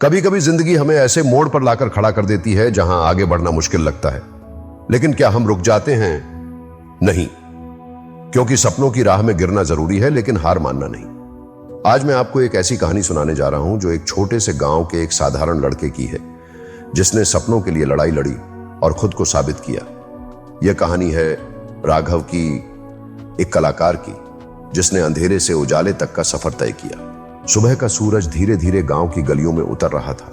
कभी कभी जिंदगी हमें ऐसे मोड़ पर लाकर खड़ा कर देती है जहां आगे बढ़ना मुश्किल लगता है, लेकिन क्या हम रुक जाते हैं? नहीं, क्योंकि सपनों की राह में गिरना जरूरी है, लेकिन हार मानना नहीं। आज मैं आपको एक ऐसी कहानी सुनाने जा रहा हूं जो एक छोटे से गांव के एक साधारण लड़के की है, जिसने सपनों के लिए लड़ाई लड़ी और खुद को साबित किया। यह कहानी है राघव की, एक कलाकार की, जिसने अंधेरे से उजाले तक का सफर तय किया। सुबह का सूरज धीरे धीरे गांव की गलियों में उतर रहा था।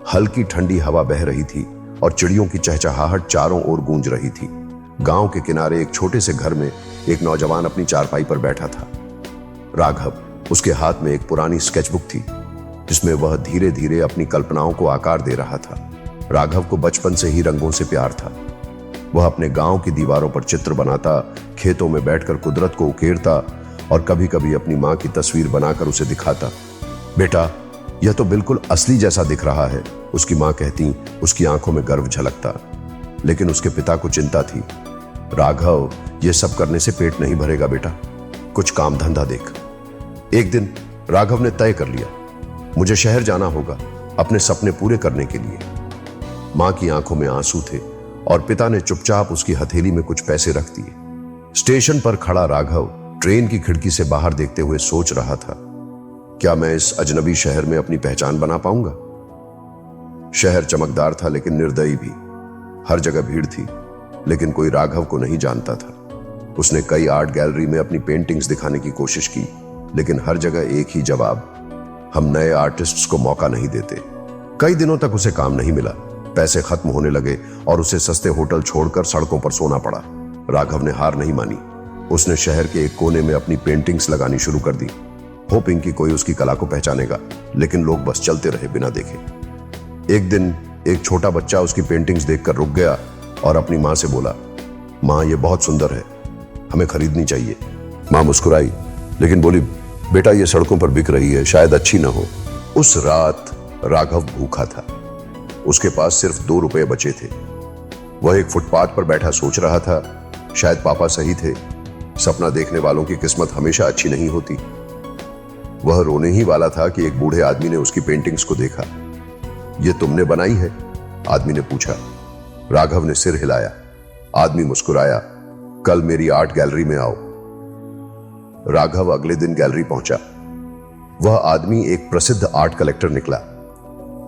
हल्की ठंडी हवा बह रही थी और चिड़ियों की चहचहाहट चारों ओर गूंज रही थी। गांव के किनारे एक छोटे से घर में एक नौजवान अपनी चारपाई पर बैठा था। राघव, उसके हाथ में एक पुरानी स्केचबुक थी, जिसमें वह धीरे धीरे अपनी कल्पनाओं को आकार दे रहा था। राघव को बचपन से ही रंगों से प्यार था। वह अपने गांव की दीवारों पर चित्र बनाता, खेतों में बैठकर कुदरत को उकेरता और कभी कभी अपनी मां की तस्वीर बनाकर उसे दिखाता। बेटा, यह तो बिल्कुल असली जैसा दिख रहा है, उसकी मां कहती। उसकी आंखों में गर्व झलकता। लेकिन उसके पिता को चिंता थी। राघव, यह सब करने से पेट नहीं भरेगा बेटा, कुछ काम धंधा देख। एक दिन राघव ने तय कर लिया, मुझे शहर जाना होगा अपने सपने पूरे करने के लिए। मां की आंखों में आंसू थे और पिता ने चुपचाप उसकी हथेली में कुछ पैसे रख दिए। स्टेशन पर खड़ा राघव ट्रेन की खिड़की से बाहर देखते हुए सोच रहा था, क्या मैं इस अजनबी शहर में अपनी पहचान बना पाऊंगा? शहर चमकदार था लेकिन निर्दयी भी। हर जगह भीड़ थी, लेकिन कोई राघव को नहीं जानता था। उसने कई आर्ट गैलरी में अपनी पेंटिंग्स दिखाने की कोशिश की, लेकिन हर जगह एक ही जवाब, हम नए आर्टिस्ट्स को मौका नहीं देते। कई दिनों तक उसे काम नहीं मिला। पैसे खत्म होने लगे और उसे सस्ते होटल छोड़कर सड़कों पर सोना पड़ा। राघव ने हार नहीं मानी। उसने शहर के एक कोने में अपनी पेंटिंग्स लगानी शुरू कर दी, होपिंग कि कोई उसकी कला को पहचानेगा, लेकिन लोग बस चलते रहे बिना देखे। एक दिन एक छोटा बच्चा उसकी पेंटिंग्स देखकर रुक गया और अपनी मां से बोला, मां, ये बहुत सुंदर है, हमें खरीदनी चाहिए। मां मुस्कुराई, लेकिन बोली, बेटा, ये सड़कों पर बिक रही है, शायद अच्छी ना हो। उस रात राघव भूखा था। उसके पास सिर्फ 2 रुपए बचे थे। वह एक फुटपाथ पर बैठा सोच रहा था, शायद पापा सही थे, सपना देखने वालों की किस्मत हमेशा अच्छी नहीं होती। वह रोने ही वाला था कि एक बूढ़े आदमी ने उसकी पेंटिंग्स को देखा। ये तुमने बनाई है? आदमी ने पूछा। राघव ने सिर हिलाया। आदमी मुस्कुराया, कल मेरी आर्ट गैलरी में आओ। राघव अगले दिन गैलरी पहुंचा। वह आदमी एक प्रसिद्ध आर्ट कलेक्टर निकला।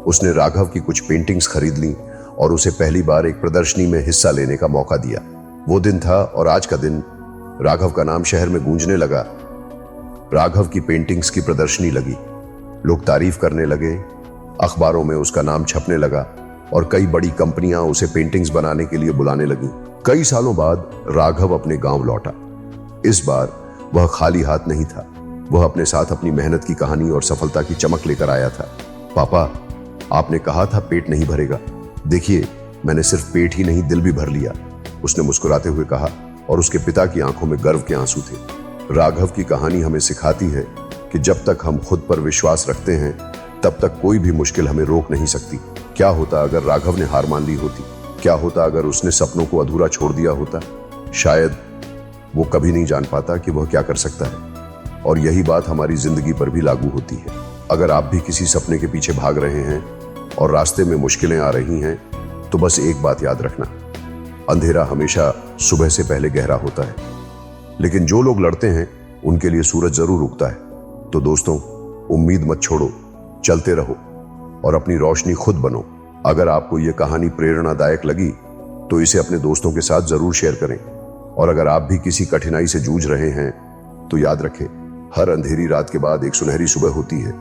उसने राघव की कुछ पेंटिंग्स खरीद ली और उसे पहली बार एक प्रदर्शनी में हिस्सा लेने का मौका दिया। वो दिन था और आज का दिन राघव का नाम शहर में गूंजने लगा। राघव की पेंटिंग्स की प्रदर्शनी लगी, लोग तारीफ करने लगे, अखबारों में उसका नाम छपने लगा और कई बड़ी कंपनियां उसे पेंटिंग्स बनाने के लिए बुलाने लगी। कई सालों बाद राघव अपने गांव लौटा। इस बार वह खाली हाथ नहीं था। वह अपने साथ अपनी मेहनत की कहानी और सफलता की चमक लेकर आया था। पापा, आपने कहा था पेट नहीं भरेगा, देखिए मैंने सिर्फ पेट ही नहीं, दिल भी भर लिया, उसने मुस्कुराते हुए कहा, और उसके पिता की आंखों में गर्व के आंसू थे। राघव की कहानी हमें सिखाती है कि जब तक हम खुद पर विश्वास रखते हैं, तब तक कोई भी मुश्किल हमें रोक नहीं सकती। क्या होता अगर राघव ने हार मान ली होती? क्या होता अगर उसने सपनों को अधूरा छोड़ दिया होता? शायद वो कभी नहीं जान पाता कि वह क्या कर सकता है। और यही बात हमारी जिंदगी पर भी लागू होती है। अगर आप भी किसी सपने के पीछे भाग रहे हैं और रास्ते में मुश्किलें आ रही हैं, तो बस एक बात याद रखना, अंधेरा हमेशा सुबह से पहले गहरा होता है, लेकिन जो लोग लड़ते हैं उनके लिए सूरज जरूर उगता है। तो दोस्तों, उम्मीद मत छोड़ो, चलते रहो और अपनी रोशनी खुद बनो। अगर आपको यह कहानी प्रेरणादायक लगी तो इसे अपने दोस्तों के साथ जरूर शेयर करें। और अगर आप भी किसी कठिनाई से जूझ रहे हैं तो याद रखें, हर अंधेरी रात के बाद एक सुनहरी सुबह होती है।